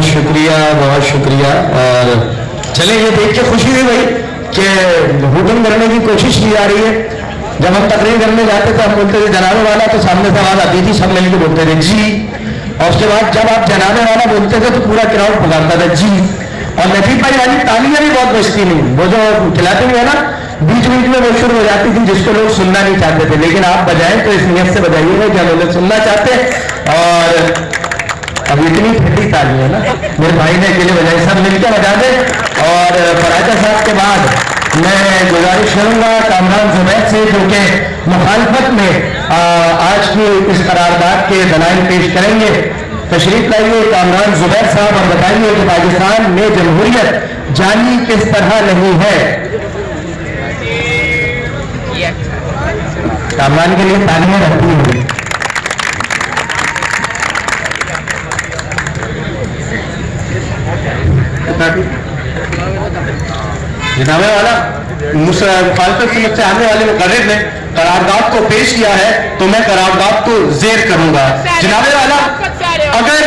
बहुत शुक्रिया। और चले ये देख के खुशी हुई भाई कि हुक्म करने की कोशिश की जा रही है। जब हम तकरीर करने जाते तो हम बोलते थे जनाबे वाला, तो सामने से आवाज आती थी, सब मिलकर बोलते थे जी। और उसके बाद जब आप जनाबे वाला बोलते थे तो पूरा क्राउड पुकारता था जी। और लतीफ भाई वाली तालियां भी बहुत बजती नहीं, वो जो खिलाते हुए ना बीच बीच में वो शुरू हो जाती थी जिसको लोग सुनना नहीं चाहते थे, लेकिन आप बजाएं तो इस नियत से बजाइएगा कि हम लोग सुनना चाहते। और अब इतनी ठंडी ताली है ना, मेरे भाई ने अकेले बजाई, सब मिलकर बजा दे। और फराजा साहब के बाद मैं गुजारिश करूंगा कामरान जुबैर से, जो कि मुखालफत में आज की इस करारदाद के दलाइल पेश करेंगे। तशरीफ लाइए कामरान जुबैर साहब और बताइए कि पाकिस्तान में जमहूरियत जानी किस तरह नहीं है। कामरान के लिए तालियां रहती होंगी। जनाबे वाला मुखालफत से मुझसे आने वाले मुकर्रिर ने करारदाद को पेश किया है तो मैं करारदाद को जेर करूंगा। जनाबे वाला, अगर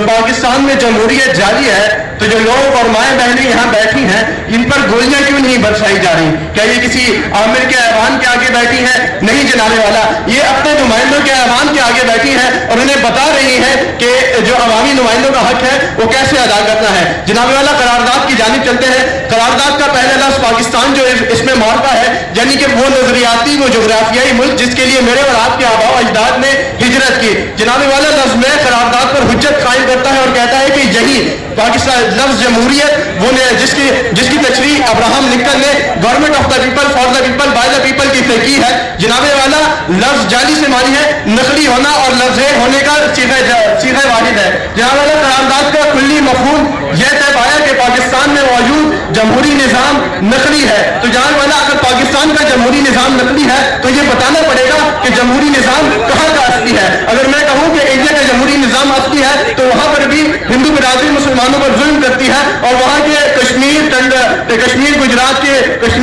पाकिस्तान में जमहूरियत जारी है तो जो लोग और माएँ बहनें यहाँ बैठी हैं इन पर गोलियां क्यों नहीं बरसाई जा रही? क्या ये किसी आमिर के ऐवान के आगे बैठी हैं? नहीं जनाबे वाला, ये अपने नुमाइंदों के ऐवान के आगे बैठी हैं और उन्हें बता रही हैं कि जो अवामी नुमाइंदों का हक है वो कैसे अदा करना है। जनाबे वाला, करारदाद की जानिब चलते हैं। करारदाद का पहला लफ्ज पाकिस्तान जो इसमें मारता है, यानी कि वो नजरियाती, वो जोग्राफियाई मुल्क जिसके लिए मेरे और आपके आबा अजदाद ने हिजरत की। जनाबे वाला, लफ्ज में करारदाद पर हुज्जत कायम करता है और कहता है कि यही पाकिस्तान लफ्ज जमहूरियत वो जिसकी तशरीह अब्राहम लिंकन ने government of the people for the people by the people की की है। जनाबे वाला, लफ्ज जाली से मानी है नकली होना और लफ्ज होने का सीगा वाहिद है। जनाबे वाला, करारदाद का कुल्ली मफहूम यह तय पाया कि पाकिस्तान में मौजूद जमहूरी निज़ाम नकली है। तो जनाबे वाला, अगर पाकिस्तान का जमहूरी निज़ाम नकली है तो ये बताना पड़ेगा कि जमहूरी निज़ाम कहाँ का असली है। अगर मैं कहूँ कि इंडिया का जमहूरी निज़ाम असली है तो वहाँ पर भी हिंदू बिरादरी मुसलमानों पर जुल्म करती है और वहाँ के कश्मीर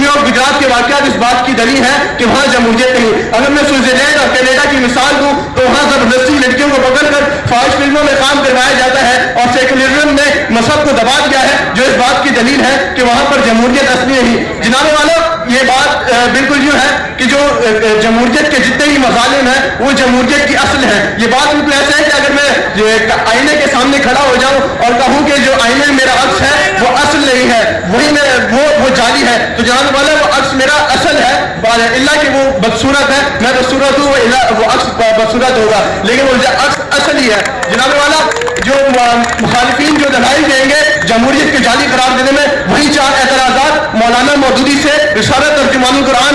और गुजरात के वाक़यात इस बात की दलील है कि वहाँ जमहूरियत नहीं। अगर मैं स्विट्जरलैंड और कनाडा की मिसाल दूँ तो वहाँ जबरदस्ती लड़कियों को पकड़कर फाहिश फिल्मों में काम करवाया जाता है और सेकुलरिज्म ने मजहब को दबा दिया है, जो इस बात की दलील है कि वहाँ पर जमहूरियत असली नहीं। जनाबे वालों, ये बात बिल्कुल यूँ है कि जो जमहूरियत के जितने ही मसालिम हैं वो जमहूरियत की असल है। ये बात बिल्कुल ऐसा है कि अगर मैं आईने के सामने खड़ा हो जाऊँ और कहूँ कि जो आईने में मेरा अक्स है वो असल नहीं है, वही वो जाली है, तो जनाब वाला वो अक्स मेरा असल है, इल्ला कि वो बदसूरत है, मैं बदसूरत हूँ, वो अक्स बदसूरत होगा, लेकिन वो अक्स असल ही है। जनाब वाला, जो मुखालिफिन जो दलाइल देंगे जमहूरियत के जाली करार देने में, वही 4 एतराज़ात मौलाना मौदूदी से रिसालत तर्जुमानुल कुरान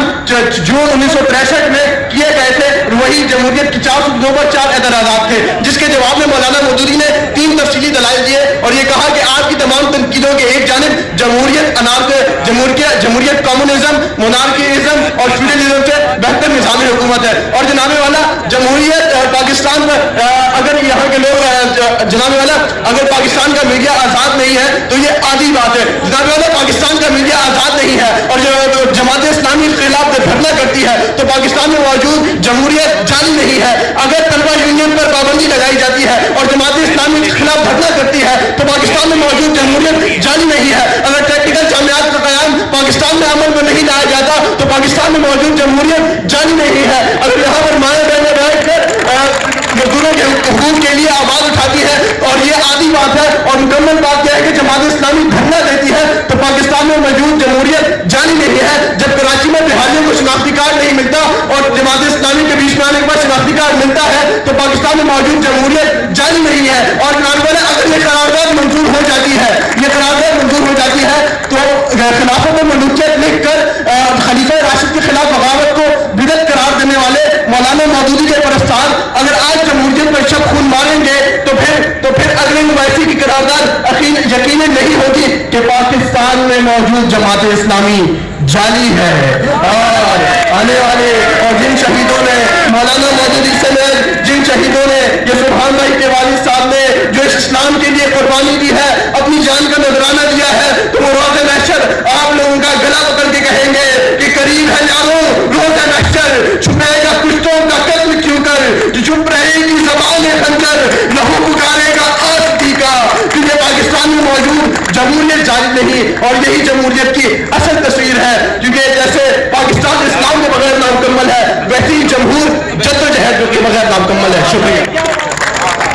जून 1963 में किए गए थे, वही जमहूरियत की 4 सूबों पर 4 एतराज़ात थे, जिसके जवाब में मौलाना मौदूदी ने 3 तफसीली दलाइल दिए और ये कहा कि आपकी तमाम तनकीदों के एक जानिब जमहूरियत कम्युनिज्म, मोनार्किज्म और फ्यूडलिज्म से बेहतर निज़ाम हुकूमत है। और जनाबे वाला, जमहूरियत पाकिस्तान में अगर यहाँ के लोग जनाबे वाला, अगर पाकिस्तान का मीडिया आज़ाद नहीं है तो ये आधी बात है। जनाबे वाला, पाकिस्तान का मीडिया आज़ाद नहीं है और जो जमात इस्लामी के खिलाफ धरना करती है तो पाकिस्तान में मौजूद जमहूरियत जाली नहीं है। अगर तलबा यूनियन पर पाबंदी लगाई जाती है और जमात इस्लामी के खिलाफ धरना करती है तो पाकिस्तान में मौजूद जमहूरियत जाली नहीं है। अगर टेक्निकल जामियात का क़याम पाकिस्तान में अमल में नहीं लाया जाता तो पाकिस्तान में मौजूद जमहूरियत जाली नहीं है। अगर यहाँ पर माएँ बहनें बैठकर मजदूरों के हुकूक के लिए आवाज उठाती है और ये आधी बात है और मुकम्मल बात यह है कि जमात इस्लामी धरना देती है तो पाकिस्तान में मौजूद जमहूरियत जाली नहीं है। जब कराची में बिहारियों को शनाख्ती कार्ड नहीं मिलता और जमात इस्लामी के बीच में आने के बाद शनाख्ती कार्ड मिलता है तो पाकिस्तान में मौजूद जमहूरियत जाली नहीं है। और अगर ये करारदाद मंजूर हो जाती है, तो खिलाफत में मलूकियत लिख कर खलीफा राशिद के खिलाफ बगावत को बिदअत करार देने वाले मौलाना मौदूदी के परस्तार अगर आज जमहूरियत पर शक खून मारेंगे तो फिर अगले मुबाइसी की करारदाद यकीनन नहीं होगी कि पाकिस्तान में मौजूद जमात इस्लामी जाली है। और आने वाले और जिन शहीदों ने मौलाना मौदूदी से जिन शहीदों ने ये सुभान भाई के वालिद साहब ने जो इस्लाम के लिए कुर्बानी दी है, अपनी जान का नजराना दिया है, तो वो रोज़े महशर आप लोगों का गला पकड़ के कहेंगे कि करीब है यारों रोज़े महशर, छुपाएगा कुश्तों का कत्ल क्यों कर, चुप रहेगी ज़बान खंजर, लहू पुकारेगा आस्ती का, तुझे جمہوریت جاری نہیں، اور یہی جمہوریت کی اصل تصویر ہے، کیونکہ جیسے پاکستان اسلام کے بغیر نامکمل ہے، ویسے ہی جمہور جدوجہد جو کہ بغیر نامکمل ہے. شکریہ.